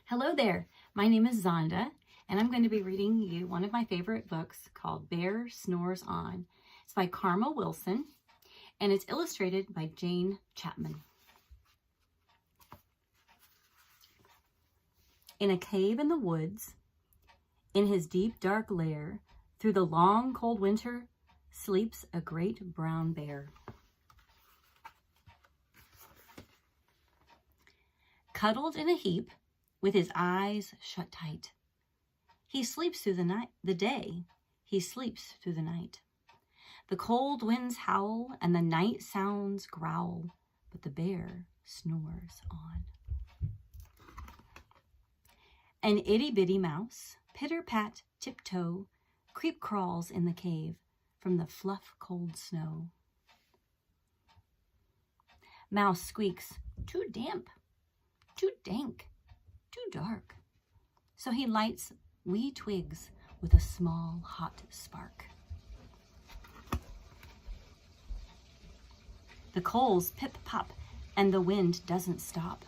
Hello there, my name is Zonda, and I'm going to be reading you one of my favorite books called Bear Snores On. It's by Carma Wilson, and it's illustrated by Jane Chapman. In a cave in the woods, in his deep dark lair, through the long cold winter, sleeps a great brown bear. Cuddled in a heap, with his eyes shut tight, he sleeps through the day, he sleeps through the night. The cold winds howl and the night sounds growl, but the bear snores on. An itty-bitty mouse, pitter-pat, tiptoe, creep-crawls in the cave from the fluff cold snow. Mouse squeaks, too damp, too dank, too dark. So he lights wee twigs with a small hot spark. The coals pip-pop and the wind doesn't stop,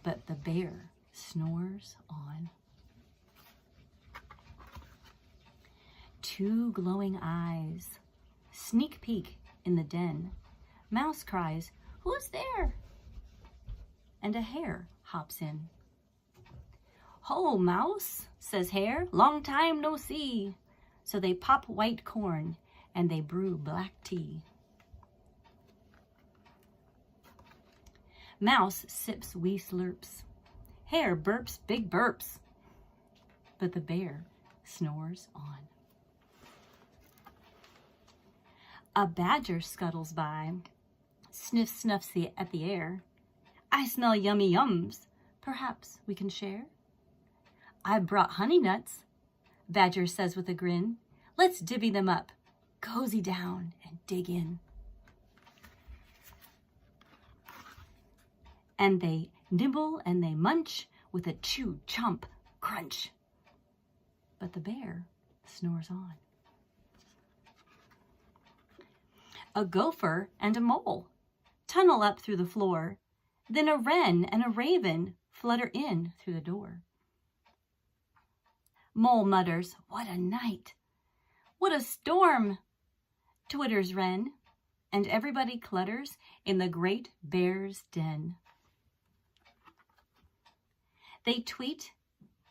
but the bear snores on. Two glowing eyes sneak peek in the den. Mouse cries, "Who's there?" And a hare hops in. "Ho, Mouse," says Hare, "long time no see." So they pop white corn and they brew black tea. Mouse sips wee slurps. Hare burps big burps. But the bear snores on. A badger scuttles by, snuffs at the air. "I smell yummy yums. Perhaps we can share?" "I brought honey nuts," Badger says with a grin. "Let's divvy them up, cozy down and dig in." And they nibble and they munch with a chew, chomp, crunch. But the bear snores on. A gopher and a mole tunnel up through the floor. Then a wren and a raven flutter in through the door. Mole mutters, "What a night! What a storm!" Twitters wren, and everybody clutters in the great bear's den. They tweet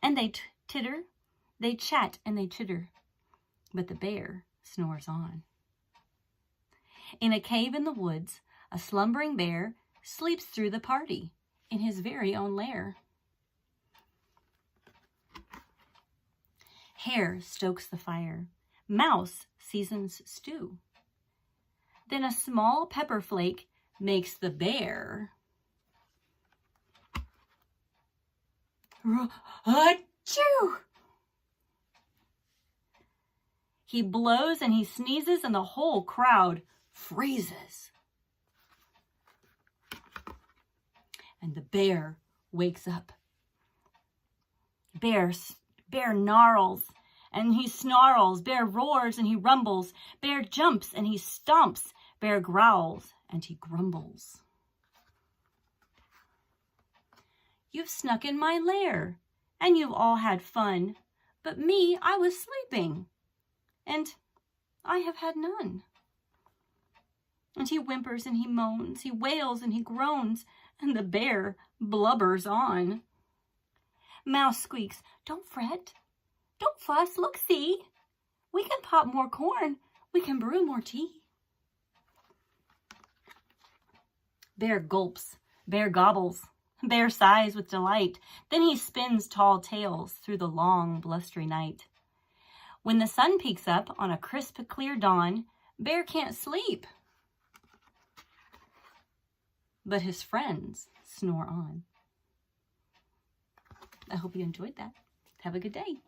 and they titter, they chat and they chitter, but the bear snores on. In a cave in the woods, a slumbering bear sleeps through the party in his very own lair. Hare stokes the fire. Mouse seasons stew. Then a small pepper flake makes the bear achoo! He blows and he sneezes and the whole crowd freezes. And the bear wakes up. Bear gnarls and he snarls. Bear roars and he rumbles. Bear jumps and he stomps. Bear growls and he grumbles. "You've snuck in my lair and you've all had fun, but me, I was sleeping, and I have had none." And he whimpers and he moans, he wails and he groans, and the bear blubbers on. Mouse squeaks, "Don't fret, don't fuss, look, see. We can pop more corn, we can brew more tea." Bear gulps, bear gobbles, bear sighs with delight. Then he spins tall tales through the long, blustery night. When the sun peeks up on a crisp, clear dawn, bear can't sleep, but his friends snore on. I hope you enjoyed that. Have a good day.